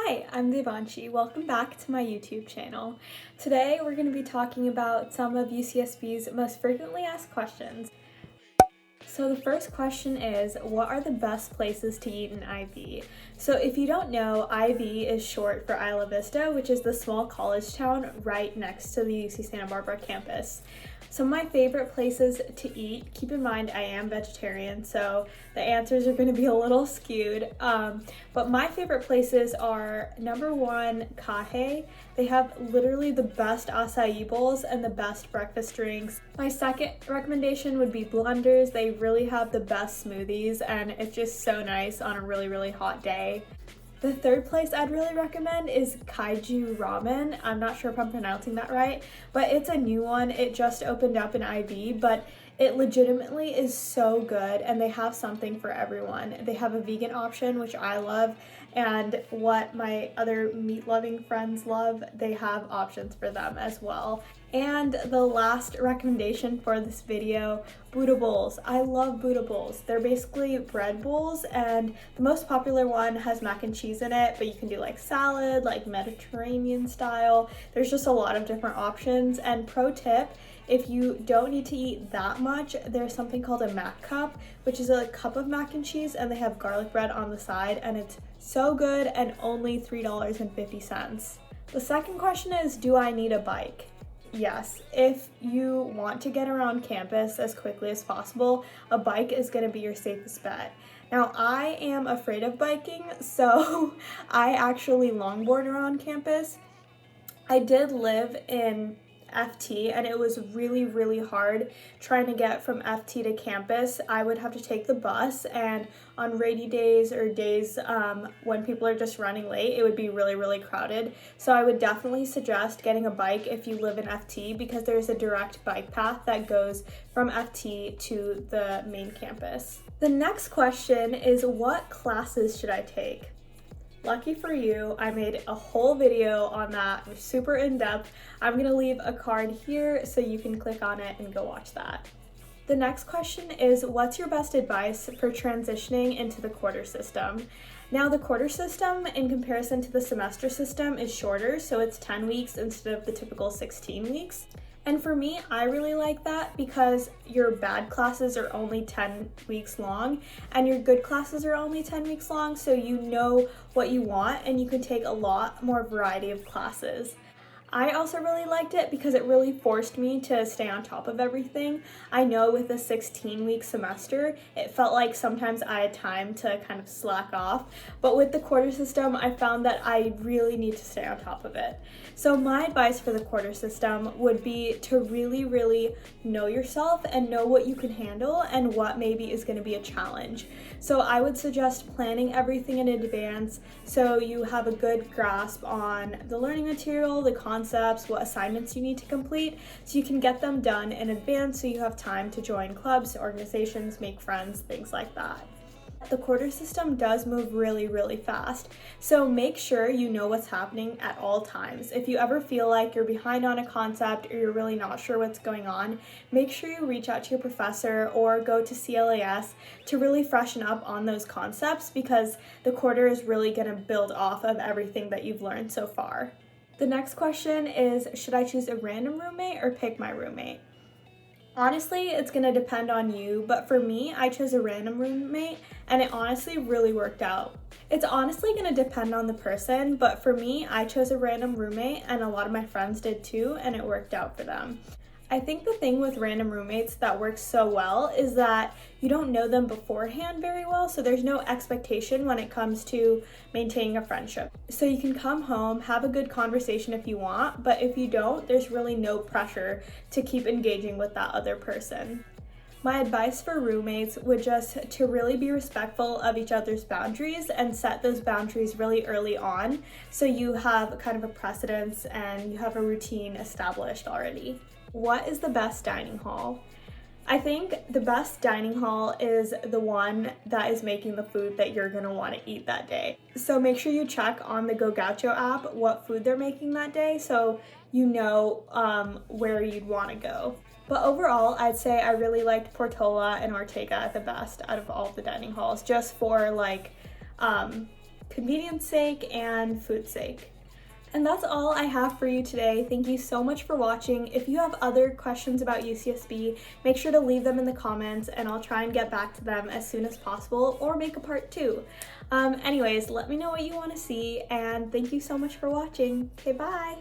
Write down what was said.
Hi, I'm Devanshi. Welcome back to my YouTube channel. Today we're going to be talking about some of UCSB's most frequently asked questions. So the first question is, what are the best places to eat in IB? So if you don't know, IB is short for Isla Vista, which is the small college town right next to the UC Santa Barbara campus. Some of my favorite places to eat, keep in mind I am vegetarian, so the answers are going to be a little skewed, but my favorite places are number one, Kahe. They have literally the best acai bowls and the best breakfast drinks. My second recommendation would be Blenders. They really have the best smoothies and it's just so nice on a really hot day. The third place I'd really recommend is Kaiju Ramen. I'm not sure if I'm pronouncing that right, but it's a new one. It just opened up in IB, but it legitimately is so good and they have something for everyone. They have a vegan option, which I love, and what my other meat-loving friends love, they have options for them as well. And the last recommendation for this video, Buddha bowls. I love Buddha bowls. They're basically bread bowls, and the most popular one has mac and cheese in it, but you can do like salad, like Mediterranean style. There's just a lot of different options. And pro tip, if you don't need to eat that much, there's something called a mac cup, which is a cup of mac and cheese, and they have garlic bread on the side, and it's so good and only $3.50. The second question is, do I need a bike? Yes, if you want to get around campus as quickly as possible, a bike is going to be your safest bet. Now, I am afraid of biking, so I actually longboard around campus. I did live in FT and it was really hard trying to get from FT to campus. I would have to take the bus, and on rainy days or days when people are just running late, it would be really crowded. So I would definitely suggest getting a bike if you live in FT, because there's a direct bike path that goes from FT to the main campus. The next question is, what classes should I take? Lucky for you, I made a whole video on that. It was super in-depth. I'm gonna leave a card here so you can click on it and go watch that. The next question is, what's your best advice for transitioning into the quarter system? Now, the quarter system in comparison to the semester system is shorter, so it's 10 weeks instead of the typical 16 weeks. And for me, I really like that because your bad classes are only 10 weeks long and your good classes are only 10 weeks long, so you know what you want and you can take a lot more variety of classes. I also really liked it because it really forced me to stay on top of everything. I know with a 16-week semester, it felt like sometimes I had time to kind of slack off, but with the quarter system, I found that I really need to stay on top of it. So my advice for the quarter system would be to really know yourself and know what you can handle and what maybe is going to be a challenge. So I would suggest planning everything in advance so you have a good grasp on the learning material, the concepts, what assignments you need to complete, so you can get them done in advance so you have time to join clubs, organizations, make friends, things like that. The quarter system does move really fast, so make sure you know what's happening at all times. If you ever feel like you're behind on a concept or you're really not sure what's going on, make sure you reach out to your professor or go to CLAS to really freshen up on those concepts, because the quarter is really going to build off of everything that you've learned so far. The next question is, should I choose a random roommate or pick my roommate? Honestly, it's going to depend on you, but for me, I chose a random roommate and it honestly really worked out. It's honestly going to depend on the person, but for me, I chose a random roommate and a lot of my friends did too, and it worked out for them. I think the thing with random roommates that works so well is that you don't know them beforehand very well, so there's no expectation when it comes to maintaining a friendship. So you can come home, have a good conversation if you want, but if you don't, there's really no pressure to keep engaging with that other person. My advice for roommates would just to really be respectful of each other's boundaries and set those boundaries really early on so you have kind of a precedence and you have a routine established already. What is the best dining hall? I think the best dining hall is the one that is making the food that you're gonna want to eat that day. So make sure you check on the Go Gaucho app what food they're making that day so you know where you'd want to go. But overall, I'd say I really liked Portola and Ortega the best out of all of the dining halls, just for like convenience sake and food sake. And that's all I have for you today. Thank you so much for watching. If you have other questions about UCSB, make sure to leave them in the comments and I'll try and get back to them as soon as possible or make a part 2. Anyways, let me know what you want to see and thank you so much for watching. Okay, bye!